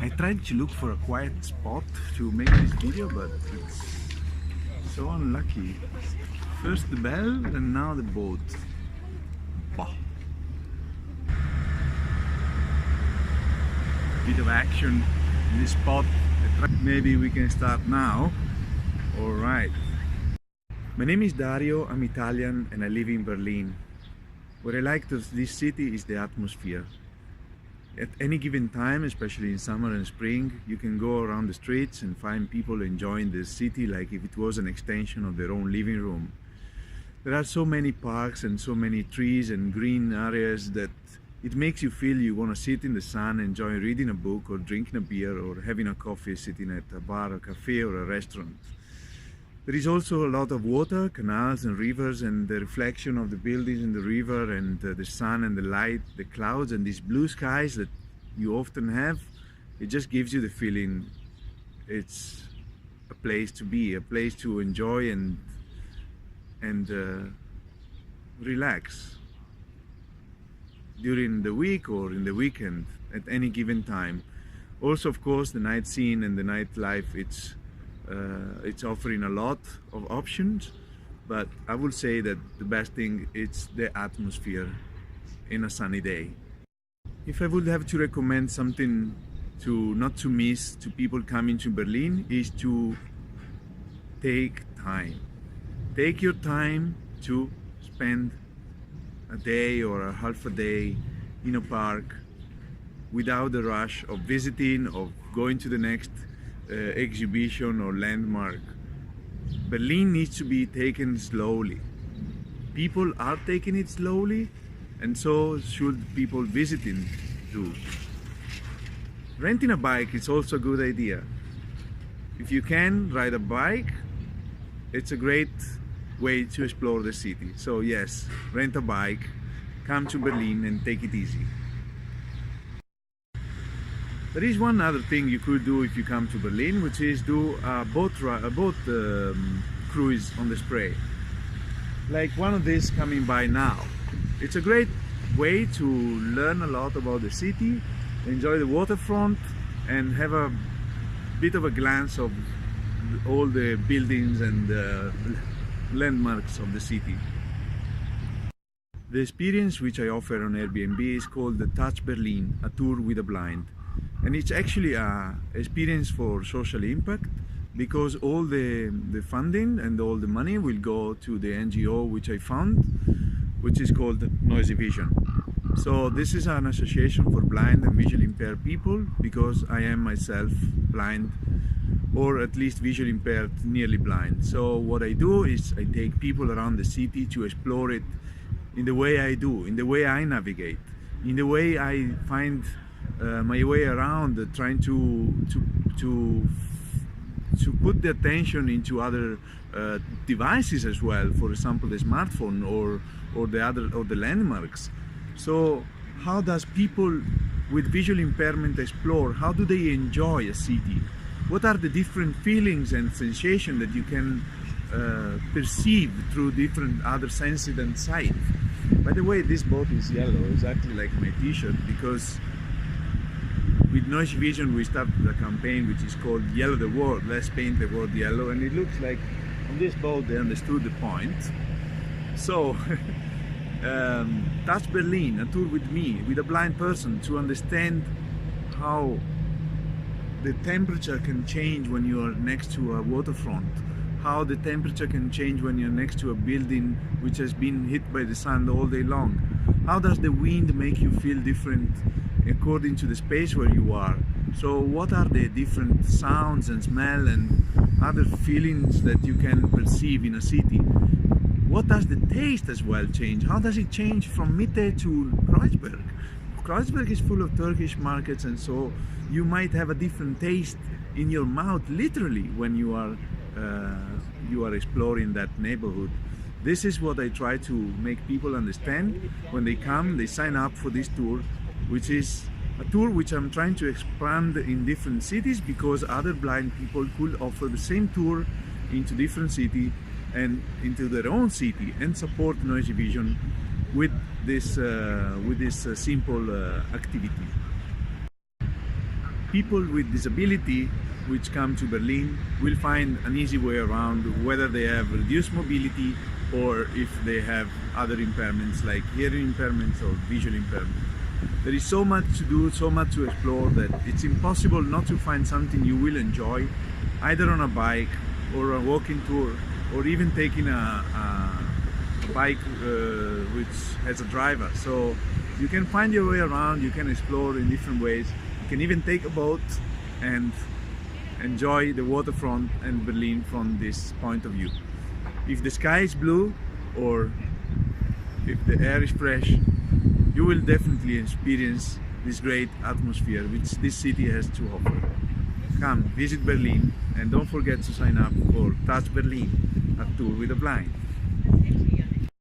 I tried to look for a quiet spot to make this video, but it's so unlucky. First the bell and now the boat. Bah. Bit of action in this spot. Maybe we can start now. Alright. My name is Dario, I'm Italian and I live in Berlin. What I like to this city is the atmosphere. At any given time, especially in summer and spring, you can go around the streets and find people enjoying the city like if it was an extension of their own living room. There are so many parks and so many trees and green areas that it makes you feel you want to sit in the sun, enjoy reading a book or drinking a beer or having a coffee sitting at a bar, a cafe or a restaurant. There is also a lot of water, canals and rivers, and the reflection of the buildings in the river and the sun and the light, the clouds and these blue skies that you often have. It just gives you the feeling it's a place to be, a place to enjoy and relax during the week or in the weekend at any given time. Also, of course, the night scene and the nightlife, it's offering a lot of options, but I would say that the best thing is the atmosphere in a sunny day. If I would have to recommend something not to miss to people coming to Berlin, is to take time. Take your time to spend a day or a half a day in a park without the rush of visiting, of going to the next exhibition or landmark. Berlin needs to be taken slowly. People are taking it slowly, and so should people visiting too. Renting a bike is also a good idea. If you can ride a bike, it's a great way to explore the city. So yes, rent a bike, come to Berlin and take it easy. There is one other thing you could do if you come to Berlin, which is do a boat cruise on the Spree, like one of these coming by now. It's a great way to learn a lot about the city, enjoy the waterfront, and have a bit of a glance of all the buildings and landmarks of the city. The experience which I offer on Airbnb is called the Touch Berlin, a tour with a blind. And it's actually an experience for social impact, because all the funding and all the money will go to the NGO which I found, which is called NoisyVision. So this is an association for blind and visually impaired people, because I am myself blind, or at least visually impaired, nearly blind. So what I do is I take people around the city to explore it in the way I do, in the way I navigate, in the way I find my way around, trying to put the attention into other devices as well, for example the smartphone or the landmarks. So how does people with visual impairment explore? How do they enjoy a city? What are the different feelings and sensations that you can perceive through different other senses and sight? By the way, this boat is yellow, exactly like my t-shirt, because with NoisyVision we started a campaign which is called Yellow the World, let's paint the world yellow, and it looks like on this boat they understood the point. So Touch Berlin, a tour with me, with a blind person, to understand how the temperature can change when you are next to a waterfront, how the temperature can change when you're next to a building which has been hit by the sun all day long. How does the wind make you feel different according to the space where you are? So what are the different sounds and smell and other feelings that you can perceive in a city? What does the taste as well change? How does it change from Mitte to Kreuzberg? Kreuzberg is full of Turkish markets, and so you might have a different taste in your mouth literally when you are exploring that neighborhood. This is what I try to make people understand when they come, they sign up for this tour, which is a tour which I'm trying to expand in different cities, because other blind people could offer the same tour into different cities and into their own city, and support NoisyVision with this simple activity. people with disability which come to Berlin will find an easy way around, whether they have reduced mobility or if they have other impairments like hearing impairments or visual impairments. There is so much to do, so much to explore, that it's impossible not to find something you will enjoy, either on a bike or a walking tour, or even taking a bike which has a driver. So you can find your way around, you can explore in different ways. You can even take a boat and enjoy the waterfront and Berlin from this point of view. If the sky is blue or if the air is fresh, you will definitely experience this great atmosphere which this city has to offer. Come, visit Berlin, and don't forget to sign up for Touch Berlin, a tour with a blind.